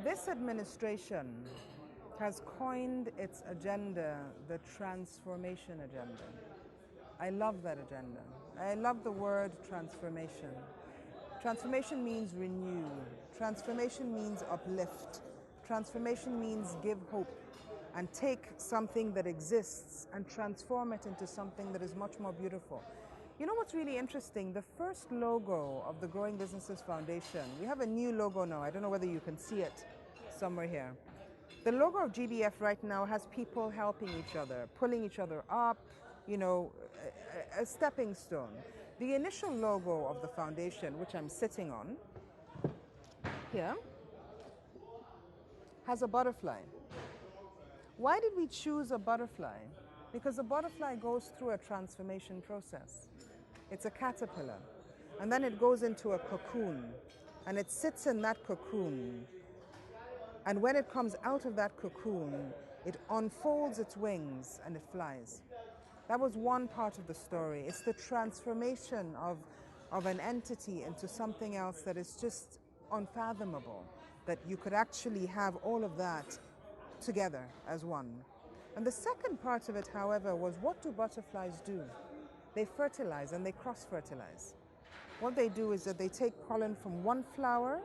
This administration has coined its agenda the transformation agenda. I love that agenda. I love the word transformation. Transformation means renew. Transformation means uplift. Transformation means give hope and take something that exists and transform it into something that is much more beautiful. You know what's really interesting? The first logo of the Growing Businesses Foundation, we have a new logo now. I don't know whether you can see it somewhere here. The logo of GBF right now has people helping each other, pulling each other up, you know, a stepping stone. The initial logo of the foundation, which I'm sitting on here, has a butterfly. Why did we choose a butterfly? Because a butterfly goes through a transformation process. It's a caterpillar, and then it goes into a cocoon, and it sits in that cocoon. And when it comes out of that cocoon, it unfolds its wings and it flies. That was one part of the story. It's the transformation of an entity into something else that is just unfathomable, that you could actually have all of that together as one. And the second part of it, however, was what do butterflies do? They fertilize and they cross-fertilize. What they do is that they take pollen from one flower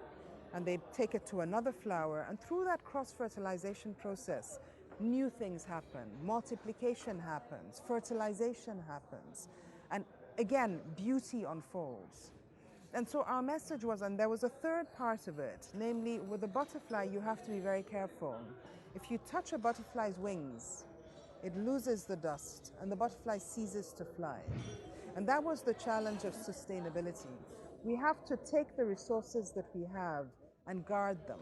and they take it to another flower, and through that cross-fertilization process, new things happen, multiplication happens, fertilization happens, and again, beauty unfolds. And so our message was, and there was a third part of it, namely with a butterfly, you have to be very careful. If you touch a butterfly's wings, it loses the dust and the butterfly ceases to fly. And that was the challenge of sustainability. We have to take the resources that we have and guard them.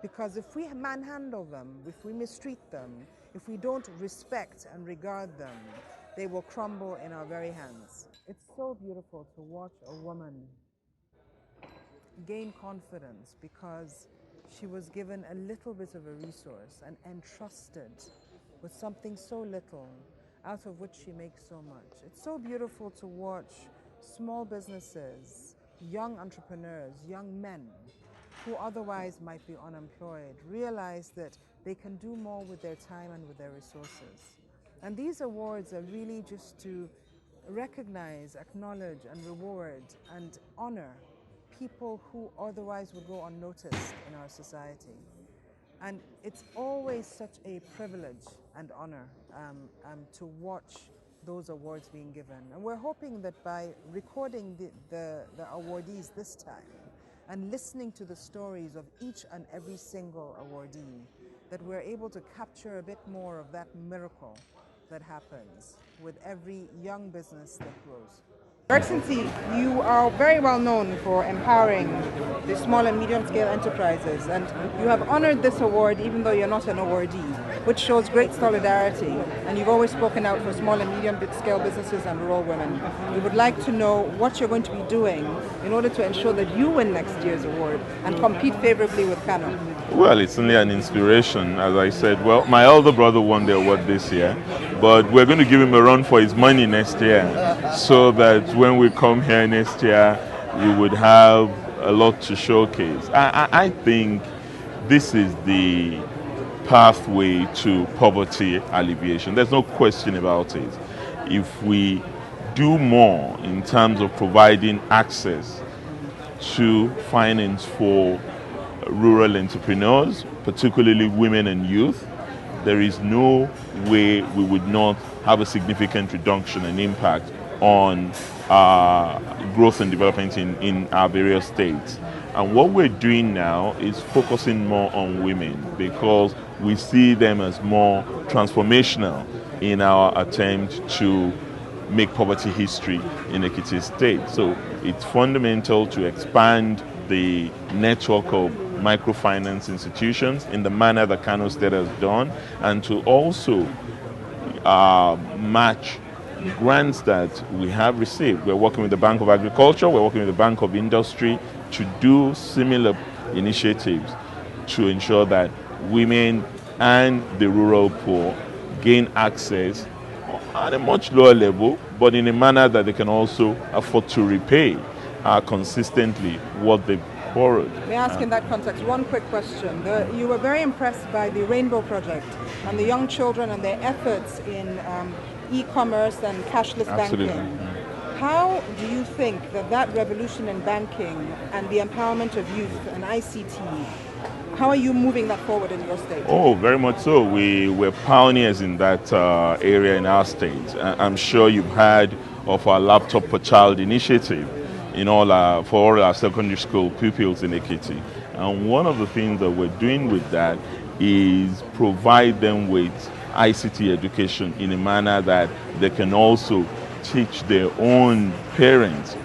Because if we manhandle them, if we mistreat them, if we don't respect and regard them, they will crumble in our very hands. It's so beautiful to watch a woman gain confidence because she was given a little bit of a resource and entrusted with something so little, out of which she makes so much. It's so beautiful to watch small businesses, young entrepreneurs, young men who otherwise might be unemployed, realize that they can do more with their time and with their resources. And these awards are really just to recognize, acknowledge, and reward and honor people who otherwise would go unnoticed in our society. And it's always such a privilege and honor to watch those awards being given. And we're hoping that by recording the awardees this time and listening to the stories of each and every single awardee, that we're able to capture a bit more of that miracle that happens with every young business that grows. Your Excellency, you are very well known for empowering the small and medium-scale enterprises, and you have honored this award even though you're not an awardee, which shows great solidarity, and you've always spoken out for small and medium-scale businesses and rural women. We would like to know what you're going to be doing in order to ensure that you win next year's award and compete favorably with Kano. Well, it's only an inspiration, as I said. Well, my elder brother won the award this year, but we're going to give him a run for his money next year, so that when we come here next year, we would have a lot to showcase. I think this is the pathway to poverty alleviation. There's no question about it. If we do more in terms of providing access to finance for rural entrepreneurs, particularly women and youth, there is no way we would not have a significant reduction and impact on growth and development in our various states. And what we're doing now is focusing more on women because we see them as more transformational in our attempt to make poverty history in Ekiti State. So it's fundamental to expand the network of microfinance institutions in the manner that Kano State has done, and to also match grants that we have received. We're working with the Bank of Agriculture, we're working with the Bank of Industry to do similar initiatives to ensure that women and the rural poor gain access at a much lower level, but in a manner that they can also afford to repay consistently what they've forward. May I ask in that context one quick question? You were very impressed by the Rainbow Project and the young children and their efforts in e-commerce and cashless Absolutely. banking. How do you think that revolution in banking and the empowerment of youth and ICT, how are you moving that forward in your state? Oh, very much so. We're pioneers in that area in our state. I'm sure you've heard of our Laptop per Child initiative for all our secondary school pupils in Ekiti. And one of the things that we're doing with that is provide them with ICT education in a manner that they can also teach their own parents